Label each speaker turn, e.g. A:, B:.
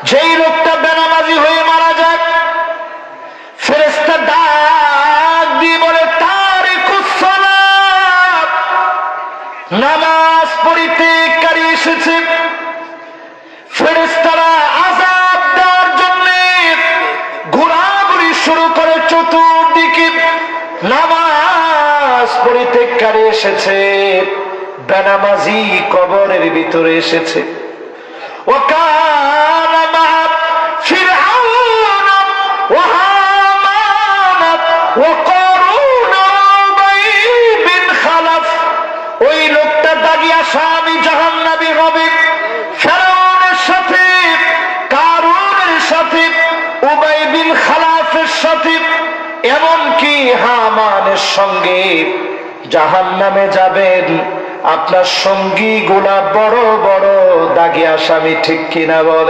A: যেই লোকটা বেনামাজি হয়ে মারা যায়, ফেরেশতা ডাক দিয়ে বলে তারিকুস সালাত, নামাজ পড়িতেকারী এসেছে। ফেরেশতারা আযাব দেওয়ার জন্য ঘোরাঘুরি শুরু করে চতুর্দিকে। নামাজ পড়িতেকারী এসেছে, বেনামাজি কবরের ভিতরে এসেছে। وكان مع فرعون وهامان وقارون وأبي بن خلف। ওই লোকটা দাগি আসামি জাহান্নামী হবে ফেরাউনের সাথে, কারুনের সাথে, উবাই বিন খালাফের সাথে, এমনকি হামানের সঙ্গে জাহান্নামে যাবেন। আপনার সঙ্গী গুলা বড় বড় দাগি আসামি, ঠিক কিনা বলে?